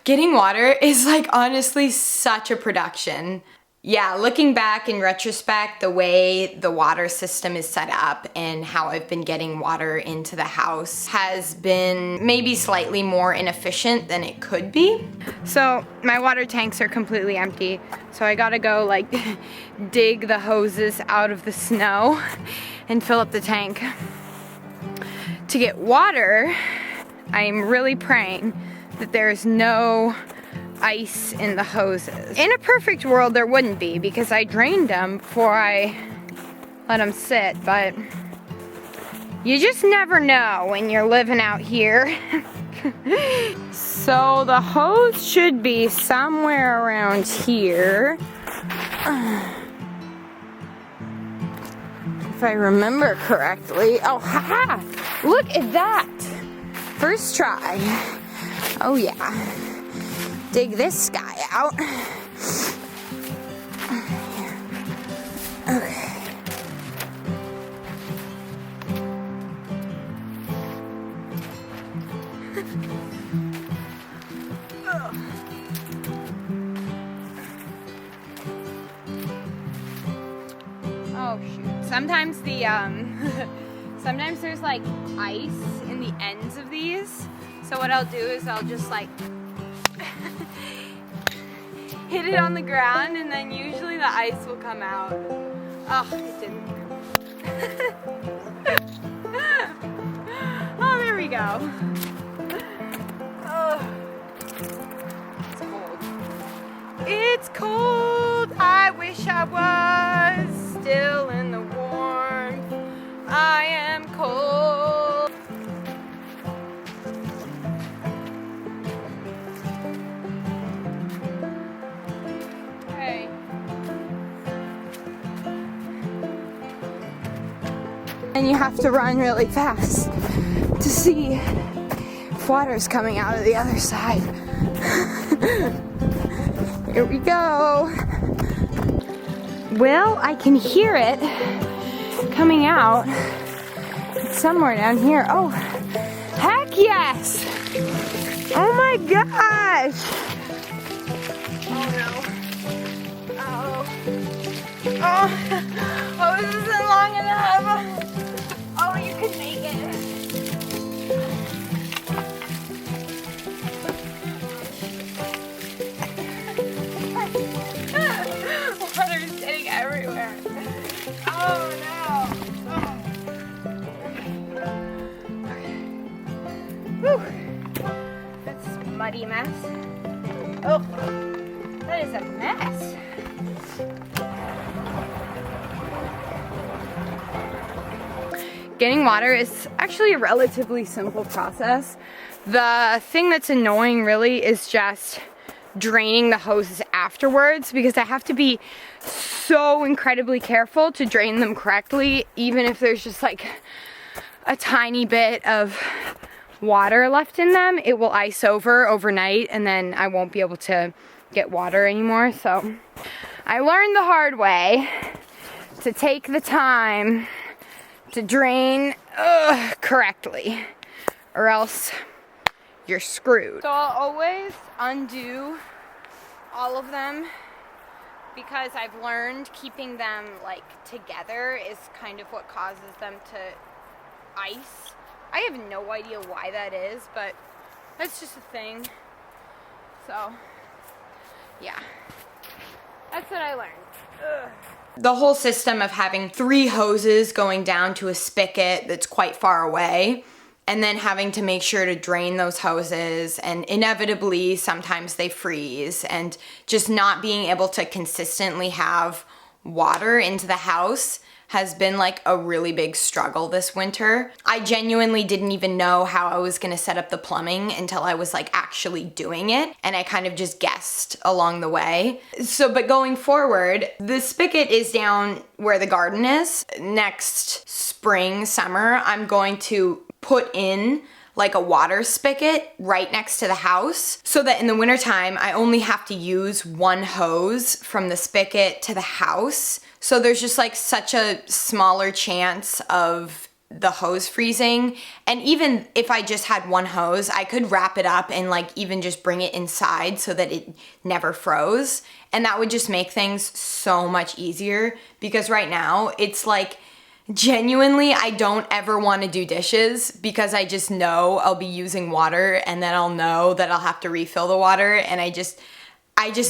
Getting water is like honestly such a production. Yeah, looking back in retrospect, the way the water system is set up and how I've been getting water into the house has been maybe slightly more inefficient than it could be. So my water tanks are completely empty, so I gotta go like dig the hoses out of the snow and fill up the tank. To get water, I'm really praying that there's no ice in the hoses. In a perfect world, there wouldn't be because I drained them before I let them sit, but you just never know when you're living out here. So the hose should be somewhere around here. If I remember correctly. Oh, haha! Look at that! First try. Oh yeah. Dig this guy out. Okay. Oh shoot. Sometimes the sometimes there's like ice in the ends of these. So what I'll do is I'll just like hit it on the ground, and then usually the ice will come out. Oh, it didn't. Oh, there we go. Oh, it's cold. It's cold. I wish I was still in the warmth. I am cold. And you have to run really fast to see if water's coming out of the other side. Here we go. Well, I can hear it coming out. It's somewhere down here. Oh, heck yes! Oh my gosh! Oh no. Oh, this isn't long enough. Oh, you can make it. Water is getting everywhere. Oh no. Oh. Okay. Whew. That's a muddy mess. Oh, that is a mess. Getting water is actually a relatively simple process. The thing that's annoying really is just draining the hoses afterwards, because I have to be so incredibly careful to drain them correctly, even if there's just like a tiny bit of water left in them. It will ice over overnight and then I won't be able to get water anymore. So I learned the hard way to take the time to drain correctly, or else you're screwed. So I'll always undo all of them, because I've learned keeping them like together is kind of what causes them to ice. I have no idea why that is, but that's just a thing. So yeah, that's what I learned. Ugh. The whole system of having 3 hoses going down to a spigot that's quite far away, and then having to make sure to drain those hoses, and inevitably sometimes they freeze, and just not being able to consistently have water into the house has been like a really big struggle this winter. I genuinely didn't even know how I was gonna set up the plumbing until I was like actually doing it, and I kind of just guessed along the way. So, but going forward, the spigot is down where the garden is. Next spring, summer, I'm going to put in like a water spigot right next to the house, so that in the wintertime I only have to use one hose from the spigot to the house. So there's just like such a smaller chance of the hose freezing. And even if I just had one hose, I could wrap it up and like even just bring it inside so that it never froze. And that would just make things so much easier, because right now it's like, genuinely, I don't ever want to do dishes because I just know I'll be using water, and then I'll know that I'll have to refill the water, and I just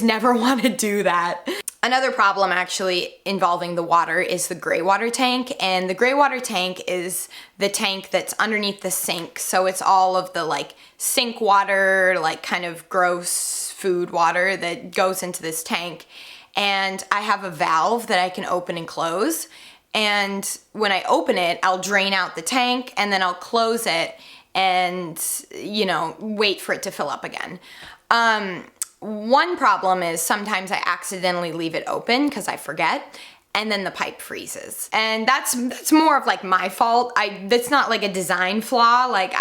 never want to do that. Another problem actually involving the water is the gray water tank, and the gray water tank is the tank that's underneath the sink. So it's all of the like sink water, like kind of gross food water that goes into this tank. And I have a valve that I can open and close. And when I open it, I'll drain out the tank, and then I'll close it and, you know, wait for it to fill up again. One problem is sometimes I accidentally leave it open because I forget, and then the pipe freezes. And that's more of like my fault. That's not like a design flaw, like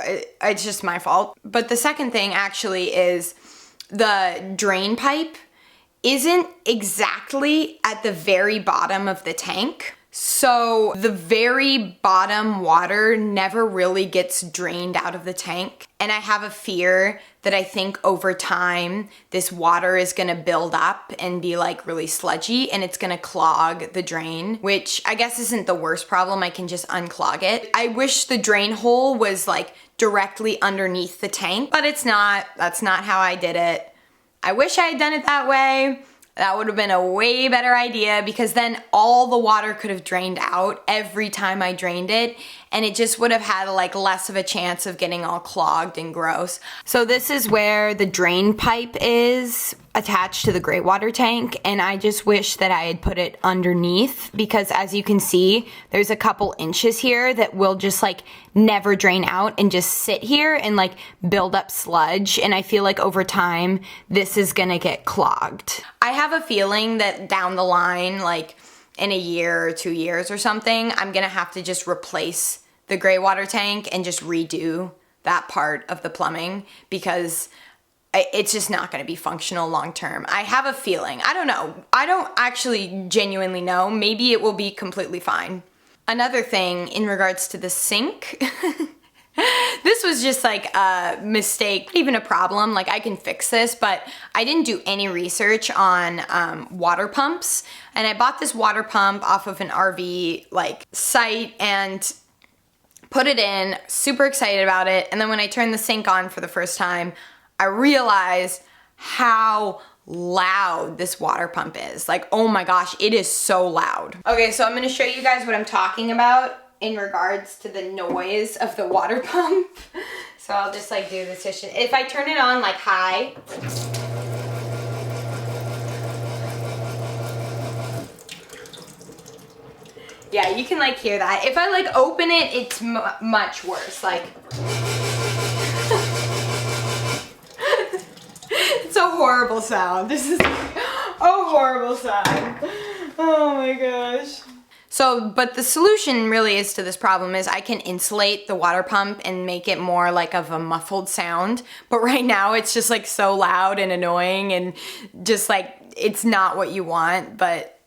it's just my fault. But the second thing actually is the drain pipe isn't exactly at the very bottom of the tank. So the very bottom water never really gets drained out of the tank. And I have a fear that I think over time, this water is gonna build up and be like really sludgy, and it's gonna clog the drain, which I guess isn't the worst problem. I can just unclog it. I wish the drain hole was like directly underneath the tank, but it's not. That's not how I did it. I wish I had done it that way. That would have been a way better idea, because then all the water could have drained out every time I drained it, and it just would have had like less of a chance of getting all clogged and gross. So this is where the drain pipe is attached to the gray water tank, and I just wish that I had put it underneath, because as you can see, there's a couple inches here that will just like never drain out and just sit here and like build up sludge, and I feel like over time this is gonna get clogged. I have a feeling that down the line, like in a year or 2 years or something, I'm gonna have to just replace the gray water tank and just redo that part of the plumbing, because it's just not going to be functional long term. I have a feeling. I don't know. I don't actually genuinely know. Maybe it will be completely fine. Another thing in regards to the sink, this was just like a mistake, not even a problem. Like I can fix this, but I didn't do any research on water pumps. And I bought this water pump off of an RV like site and put it in, super excited about it. And then when I turned the sink on for the first time, I realized how loud this water pump is. Like, oh my gosh, it is so loud. Okay, so I'm gonna show you guys what I'm talking about in regards to the noise of the water pump. So I'll just like do this. If I turn it on like high, yeah, you can like hear that. If I like open it, it's much worse. Like, it's a horrible sound. This is a horrible sound. Oh my gosh. So, but the solution really is to this problem is I can insulate the water pump and make it more like of a muffled sound. But right now it's just like so loud and annoying and just like, it's not what you want. But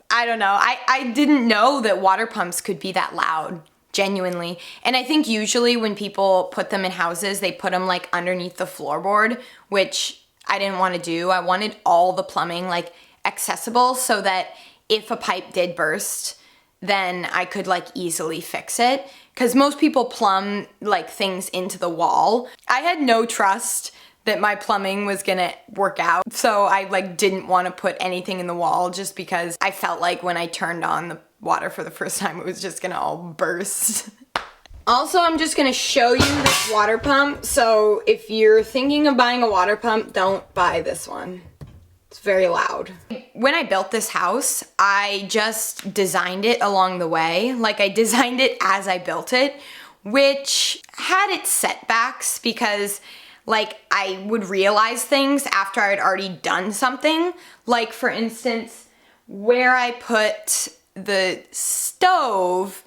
I don't know. I didn't know that water pumps could be that loud, genuinely. And I think usually when people put them in houses, they put them like underneath the floorboard, which I didn't want to do. I wanted all the plumbing like accessible so that if a pipe did burst, then I could like easily fix it. Because most people plumb like things into the wall. I had no trust that my plumbing was gonna work out. So I like didn't want to put anything in the wall just because I felt like when I turned on the water for the first time, it was just gonna all burst. Also, I'm just gonna show you this water pump. So if you're thinking of buying a water pump, don't buy this one. It's very loud. When I built this house, I just designed it along the way. Like I designed it as I built it, which had its setbacks because like I would realize things after I'd already done something. Like for instance, where I put the stove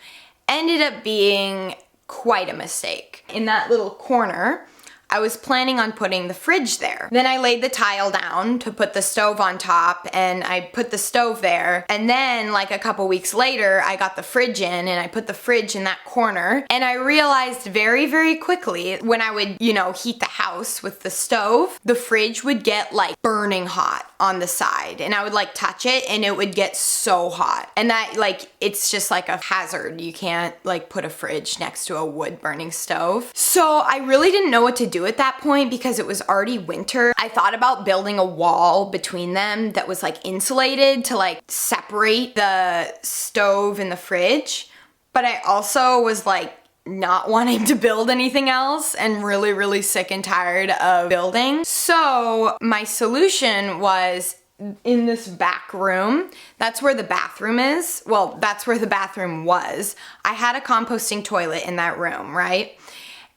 ended up being quite a mistake. In that little corner, I was planning on putting the fridge there. Then I laid the tile down to put the stove on top, and I put the stove there. And then like a couple weeks later, I got the fridge in and I put the fridge in that corner. And I realized very, very quickly when I would, you know, heat the house with the stove, the fridge would get like burning hot on the side, and I would like touch it and it would get so hot. And that, like, it's just like a hazard. You can't like put a fridge next to a wood burning stove. So I really didn't know what to do at that point because it was already winter. I thought about building a wall between them that was like insulated to like separate the stove and the fridge. But I also was like not wanting to build anything else and really, really sick and tired of building. So my solution was in this back room. That's where the bathroom is. Well, that's where the bathroom was. I had a composting toilet in that room, right?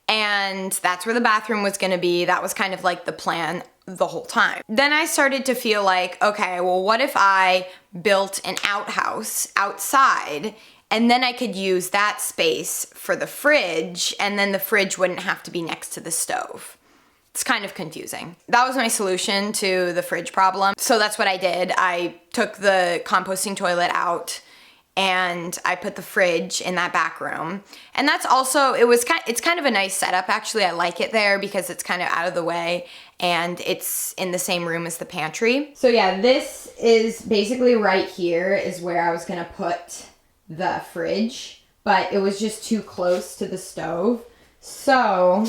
And that's where the bathroom was gonna be. That was kind of like the plan the whole time. Then I started to feel like, okay, well, what if I built an outhouse outside, and then I could use that space for the fridge, and then the fridge wouldn't have to be next to the stove. It's kind of confusing. That was my solution to the fridge problem. So that's what I did. I took the composting toilet out and I put the fridge in that back room. And that's also, it's kind of a nice setup actually. I like it there because it's kind of out of the way and it's in the same room as the pantry. So yeah, this is basically right here is where I was gonna put the fridge, but it was just too close to the stove. So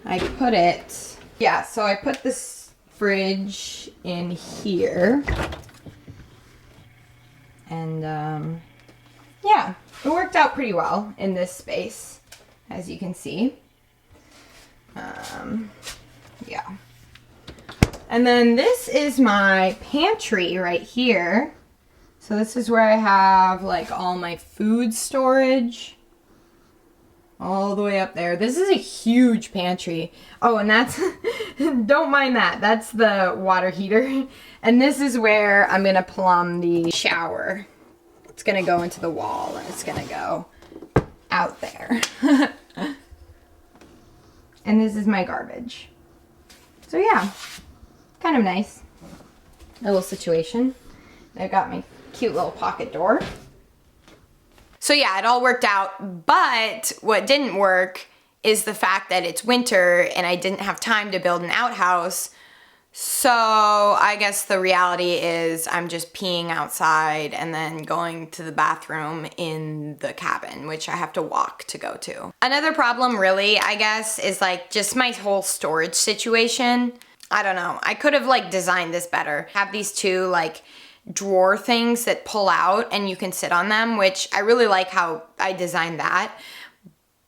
I put it, yeah, so I put this fridge in here. And yeah, it worked out pretty well in this space, as you can see. Yeah. And then this is my pantry right here. So this is where I have like all my food storage. All the way up there. This is a huge pantry. Oh, and that's, don't mind that. That's the water heater. And this is where I'm gonna plumb the shower. It's gonna go into the wall and it's gonna go out there. And this is my garbage. So yeah, kind of nice little situation. I've got my cute little pocket door. So yeah, it all worked out, but what didn't work is the fact that it's winter and I didn't have time to build an outhouse. So I guess the reality is I'm just peeing outside and then going to the bathroom in the cabin, which I have to walk to go to. Another problem really, I guess, is like just my whole storage situation. I don't know, I could have like designed this better. Have these two like drawer things that pull out and you can sit on them, which I really like how I designed that.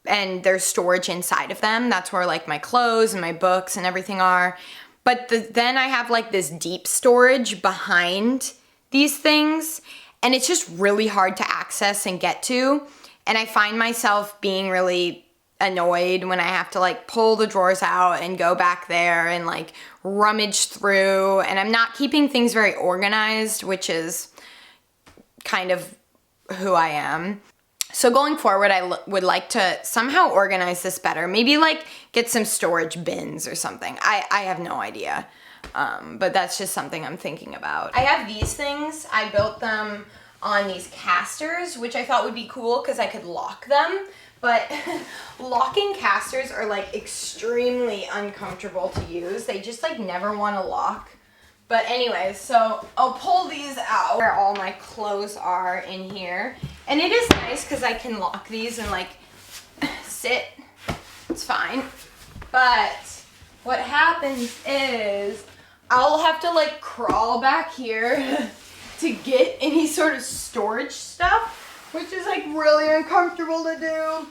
And there's storage inside of them. That's where like my clothes and my books and everything are. But then I have like this deep storage behind these things and it's just really hard to access and get to. And I find myself being really annoyed when I have to like pull the drawers out and go back there and like rummage through, and I'm not keeping things very organized, which is kind of who I am. So going forward, I would like to somehow organize this better. Maybe like get some storage bins or something. I have no idea, but that's just something I'm thinking about. I have these things. I built them on these casters, which I thought would be cool because I could lock them. But locking casters are like extremely uncomfortable to use. They just like never want to lock. But anyways, so I'll pull these out where all my clothes are in here. And it is nice because I can lock these and like sit. It's fine. But what happens is I'll have to like crawl back here to get any sort of storage stuff, which is like really uncomfortable to do.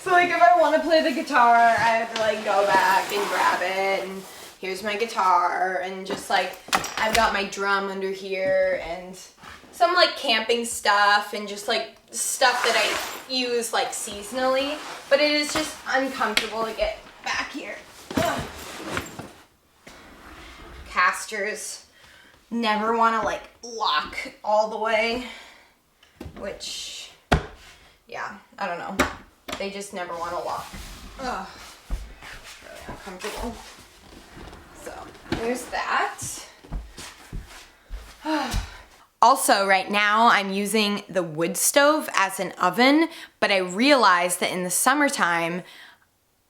So like if I want to play the guitar, I have to like go back and grab it, and here's my guitar, and just like I've got my drum under here and some like camping stuff and just like stuff that I use like seasonally, but it is just uncomfortable to get back here. Ugh. Casters never want to like lock all the way, which, yeah, I don't know. They just never want to lock. Ugh, really uncomfortable. So there's that. Also, right now I'm using the wood stove as an oven, but I realized that in the summertime,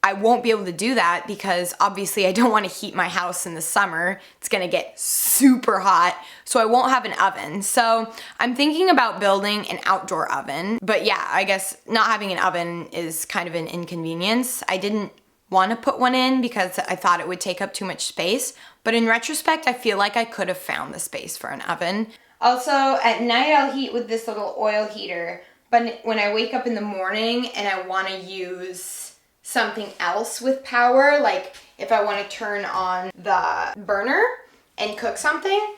I won't be able to do that because obviously I don't want to heat my house in the summer. It's gonna get super hot, so I won't have an oven. So I'm thinking about building an outdoor oven, but yeah, I guess not having an oven is kind of an inconvenience. I didn't want to put one in because I thought it would take up too much space, but in retrospect, I feel like I could have found the space for an oven. Also, at night I'll heat with this little oil heater, but when I wake up in the morning and I want to use something else with power, like if I want to turn on the burner and cook something,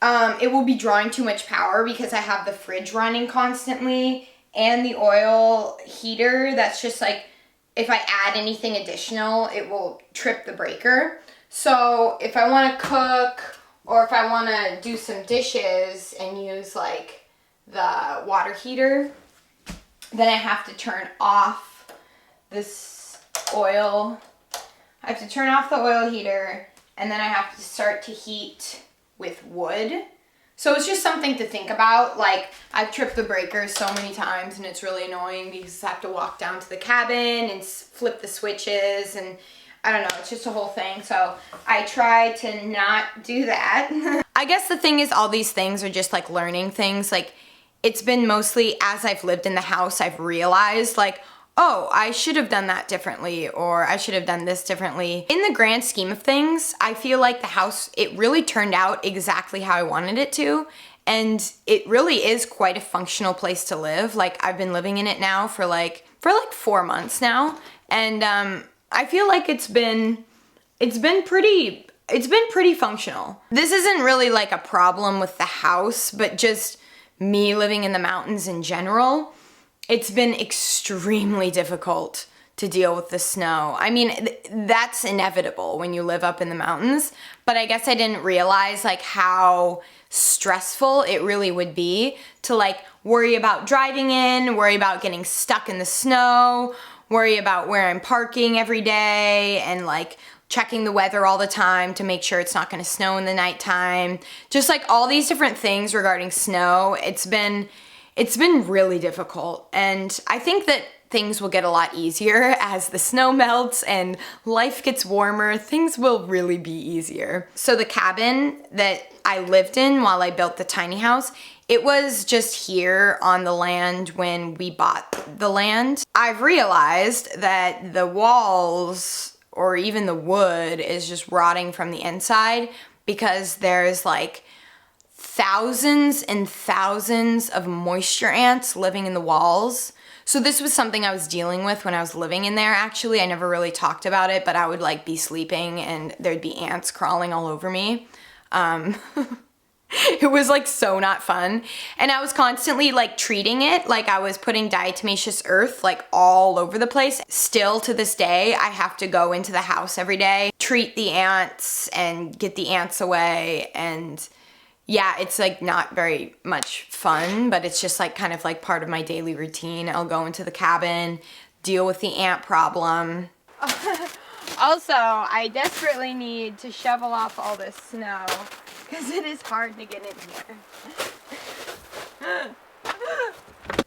it will be drawing too much power because I have the fridge running constantly and the oil heater that's just like, if I add anything additional, it will trip the breaker. So if I want to cook or if I want to do some dishes and use like the water heater, then I have to turn off this oil. I have to turn off the oil heater and then I have to start to heat with wood. So it's just something to think about. Like, I've tripped the breakers so many times and it's really annoying because I have to walk down to the cabin and flip the switches and I don't know, it's just a whole thing. So I try to not do that. I guess the thing is all these things are just like learning things. Like, it's been mostly as I've lived in the house, I've realized like, oh, I should have done that differently, or I should have done this differently. In the grand scheme of things, I feel like the house, it really turned out exactly how I wanted it to, and it really is quite a functional place to live. Like, I've been living in it now for like 4 months now, and I feel like it's been pretty functional. This isn't really like a problem with the house, but just me living in the mountains in general. It's been extremely difficult to deal with the snow. I mean, that's inevitable when you live up in the mountains, but I guess I didn't realize like how stressful it really would be to like worry about driving in, worry about getting stuck in the snow, worry about where I'm parking every day, and like checking the weather all the time to make sure it's not gonna snow in the nighttime. Just like all these different things regarding snow, it's been really difficult, and I think that things will get a lot easier as the snow melts and life gets warmer. Things will really be easier. So the cabin that I lived in while I built the tiny house, it was just here on the land when we bought the land. I've realized that the walls or even the wood is just rotting from the inside because there's like thousands and thousands of moisture ants living in the walls. So this was something I was dealing with when I was living in there, actually. I never really talked about it, but I would like be sleeping and there'd be ants crawling all over me. It was like so not fun. And I was constantly like treating it, like I was putting diatomaceous earth like all over the place. Still to this day, I have to go into the house every day, treat the ants and get the ants away, and yeah, it's like not very much fun, but it's just like kind of like part of my daily routine. I'll go into the cabin, deal with the ant problem. Also, I desperately need to shovel off all this snow because it is hard to get in here.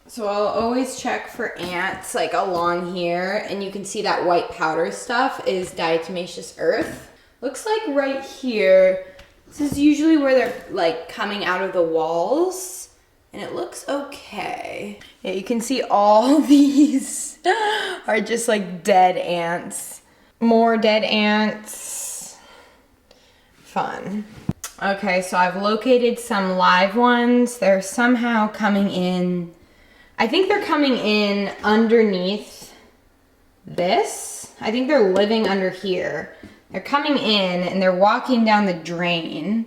So I'll always check for ants like along here, and you can see that white powder stuff is diatomaceous earth. Looks like right here. This is usually where they're like coming out of the walls, and it looks okay. Yeah, you can see all these are just like dead ants. More dead ants. Fun. Okay, so I've located some live ones. They're somehow coming in. I think they're coming in underneath this. I think they're living under here. They're coming in and they're walking down the drain.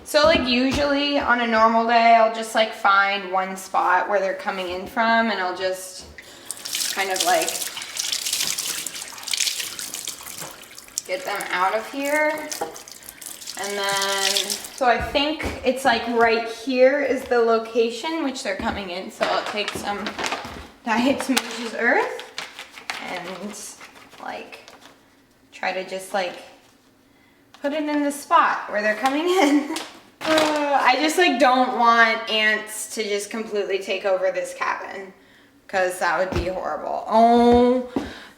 So like usually on a normal day, I'll just like find one spot where they're coming in from, and I'll just kind of like get them out of here. And then, so I think it's like right here is the location which they're coming in. So I'll take some diatomaceous earth and like try to just like put it in the spot where they're coming in. I just like don't want ants to just completely take over this cabin because that would be horrible. Oh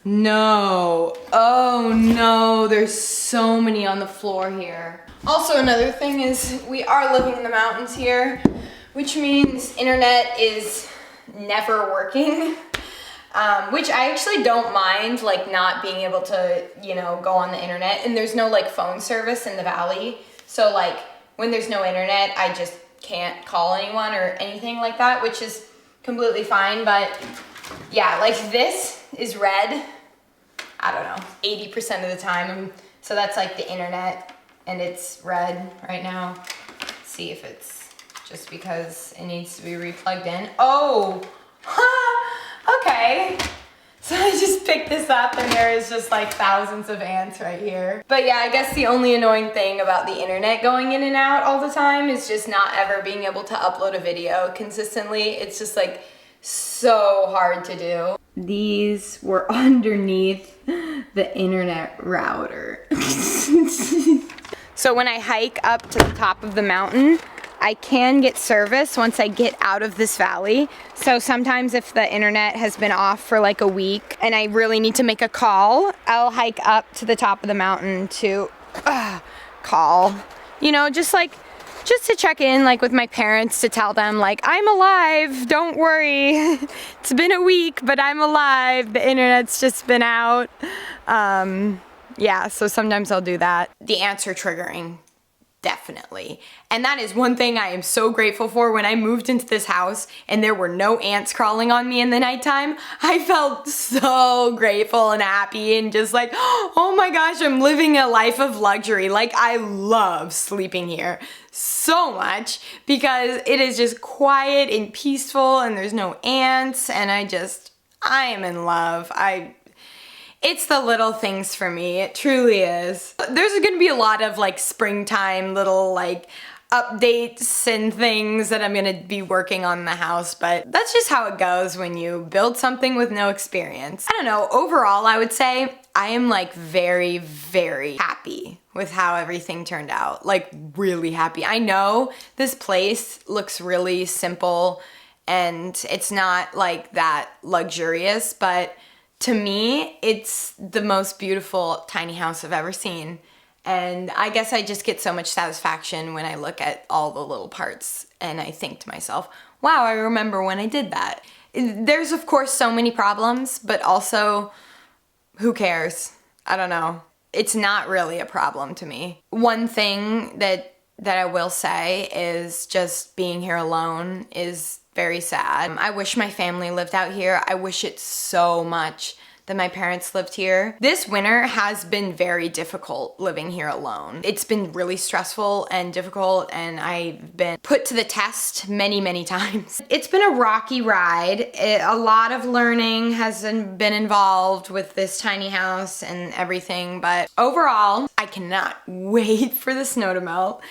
no. Oh no, there's so many on the floor here. Also, another thing is we are living in the mountains here, which means internet is never working. Which I actually don't mind, like not being able to, you know, go on the internet, and there's no like phone service in the valley. So like when there's no internet, I just can't call anyone or anything like that, which is completely fine. But yeah, like this is red, I don't know, 80% of the time. So that's like the internet, and it's red right now. Let's see if it's just because it needs to be replugged in. Oh, okay. So I just picked this up and there is just like thousands of ants right here. But yeah, I guess the only annoying thing about the internet going in and out all the time is just not ever being able to upload a video consistently. It's just like so hard to do. These were underneath the internet router. So when I hike up to the top of the mountain, I can get service once I get out of this valley. So sometimes if the internet has been off for like a week and I really need to make a call, I'll hike up to the top of the mountain to call. You know, just to check in like with my parents, to tell them like, I'm alive, don't worry. It's been a week, but I'm alive. The internet's just been out. Yeah, so sometimes I'll do that. The ants are triggering. Definitely. And that is one thing I am so grateful for. When I moved into this house and there were no ants crawling on me in the nighttime, I felt so grateful and happy and just like, oh my gosh, I'm living a life of luxury. Like, I love sleeping here so much because it is just quiet and peaceful and there's no ants, and I am in love. It's the little things for me, it truly is. There's gonna be a lot of like springtime little like updates and things that I'm gonna be working on in the house, but that's just how it goes when you build something with no experience. I don't know, overall I would say I am like very, very happy with how everything turned out. Like really happy. I know this place looks really simple and it's not like that luxurious, but to me, it's the most beautiful tiny house I've ever seen. And I guess I just get so much satisfaction when I look at all the little parts and I think to myself, wow, I remember when I did that. There's of course so many problems, but also who cares? I don't know. It's not really a problem to me. One thing that I will say is just being here alone is very sad. I wish my family lived out here. I wish it so much that my parents lived here. This winter has been very difficult living here alone. It's been really stressful and difficult, and I've been put to the test many, many times. It's been a rocky ride. A lot of learning has been involved with this tiny house and everything, but overall, I cannot wait for the snow to melt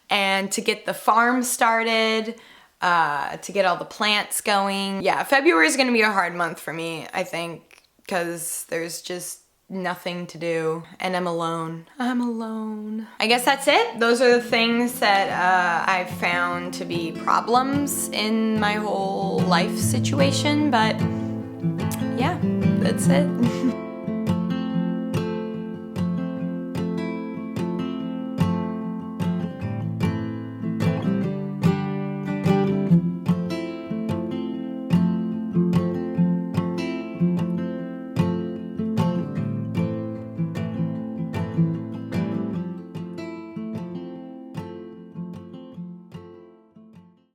and to get the farm started, to get all the plants going. Yeah, February is gonna be a hard month for me, I think, because there's just nothing to do and I'm alone. I'm alone. I guess that's it. Those are the things that I've found to be problems in my whole life situation, but yeah, that's it.